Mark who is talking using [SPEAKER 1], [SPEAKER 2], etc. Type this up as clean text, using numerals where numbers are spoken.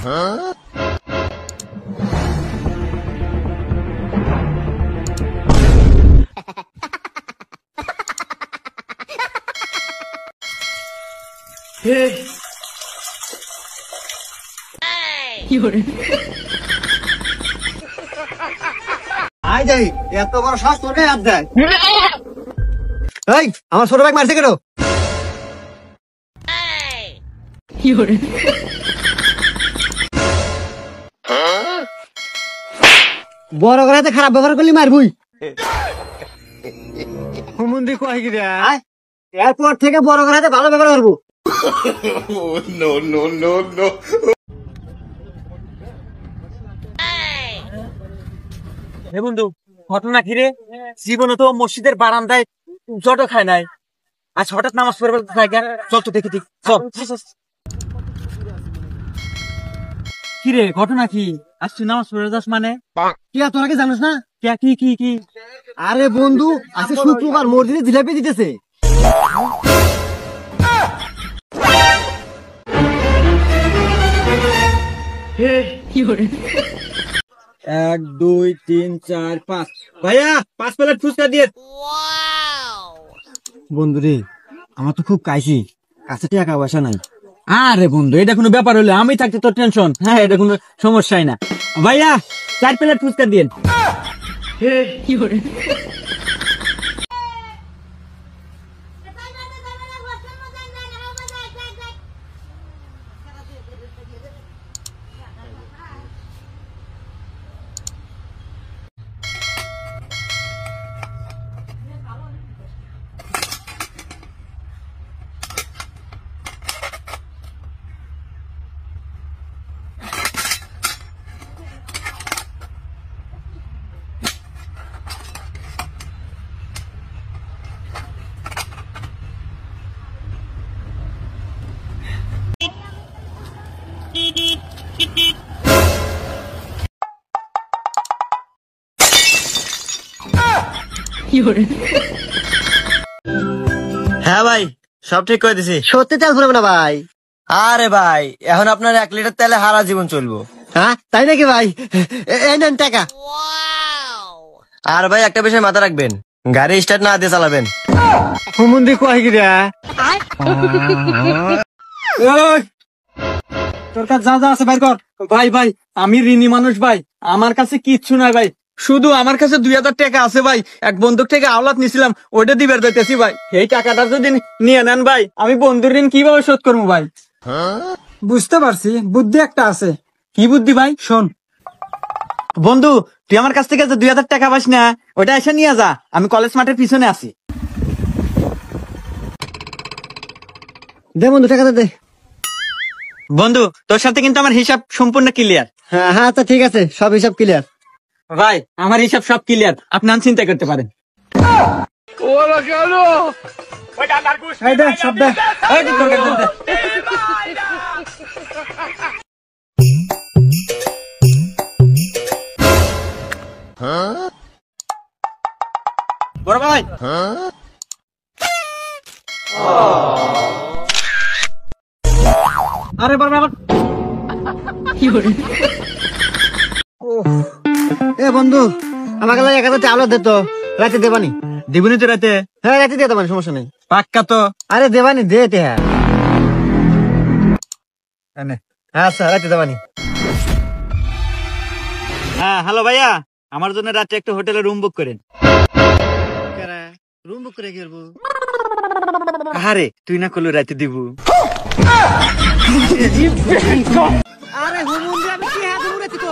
[SPEAKER 1] এত বড় শ্বাস তোকে হাত দেয়। আমার ছোট ভাই মারছে কেন? বড় করে খারাপ ব্যবহার করলি মারবুই। এরপর থেকে বড় করে ভালো ব্যবহার করবো।
[SPEAKER 2] বন্ধু ঘটনা কি রে? জীবনে তো মসজিদের বারান্দায় জট খায় নাই, আজ হঠাৎ নামাজ পড়বে। চল তো দেখি চল। কি রে ঘটনা কি? আজ তুই নামাজ পড়ে যাস মানে?
[SPEAKER 1] তোরা কি জানিস না?
[SPEAKER 2] কি কি কি?
[SPEAKER 1] আরে বন্ধু, আজকে শুক্রবার মসজিদে জিলাপি দিতেছে।
[SPEAKER 2] 1 2 3 4 5 ভাইয়া 5 প্লেট ফুচকা দিয়ে।
[SPEAKER 1] বন্ধু রে, আমার তো খুব কাশি, কাছে টাকা পয়সা নাই।
[SPEAKER 2] আরে বন্ধু, এটা কোনো ব্যাপার হলো? আমি থাকতে তোর টেনশন? হ্যাঁ, এটা কোনো সমস্যাই না। ভাইয়া 4 প্লেট ফুচকা দিয়ে।
[SPEAKER 3] হ্যাঁ ভাই, সব ঠিক করে দিছি।
[SPEAKER 1] সত্যি তেল ফুরাবে না ভাই?
[SPEAKER 3] আরে ভাই, এখন আপনার 1 লিটার তেলে সারা জীবন চলবো।
[SPEAKER 1] হ্যাঁ তাই নাকি ভাই? এই নেন টাকা।
[SPEAKER 3] আর ভাই একটা বিষয় মাথা রাখবেন, গাড়ি স্টার্ট না দিয়ে চালাবেন।
[SPEAKER 2] তোর কাছে যা যা আছে বাইর কর। ভাই ভাই, আমি ঋণী মানুষ ভাই, আমার কাছে কিচ্ছু নাই ভাই। শুধু আমার কাছে 2000 টাকা আছে ভাই। এক বন্ধুক থেকে আওলাদ নিছিলাম, ওইটা দিবার যাইতেছি ভাই। এই টাকাটা যদি নিয়ে নেন ভাই, আমি বন্ধুর ঋণ কিভাবে শোধ করবো ভাই? বুঝতে পারছি, বুদ্ধি একটা আছে। কি বুদ্ধি ভাই? শোন বন্ধু, তুই আমার কাছ থেকে যে 2000 টাকা পাস না, ওটা এসে নিয়ে যা। আমি কলেজ মাঠের পিছনে আছি।
[SPEAKER 1] দে বন্ধু, টাকা দে।
[SPEAKER 2] বন্ধু, তোর সাথে কিন্তু আমার হিসাব সম্পূর্ণ ক্লিয়ার।
[SPEAKER 1] হ্যাঁ হ্যাঁ, আচ্ছা ঠিক আছে, সব হিসাব ক্লিয়ার।
[SPEAKER 2] ভাই আমার হিসাব সব ক্লিয়ার, আপনি চিন্তা করতে পারেন। বড় ভাই, আরে বড় ভাই,
[SPEAKER 1] এ বন্ধু, আমাকে 1000 চাউল দে তো, রাতে দেবানি।
[SPEAKER 2] দিবনি তো রাতে?
[SPEAKER 1] হ্যাঁ রাতে দিয়ে দেবানি, সমস্যা নেই।
[SPEAKER 2] পাক্কা তো?
[SPEAKER 1] আরে দেবানি, দে তে। হ্যাঁ আচ্ছা, রাতে দেবানি।
[SPEAKER 2] হ্যাঁ হ্যালো ভাইয়া, আমার জন্য রাতে একটা হোটেলে রুম বুক করেন।
[SPEAKER 1] রুম বুক করে কি করবো?
[SPEAKER 2] আরে তুই না করলে রাতে দিব।
[SPEAKER 1] আরে হুমুন, আমি কি হাত মুড়াচ্ছি তো?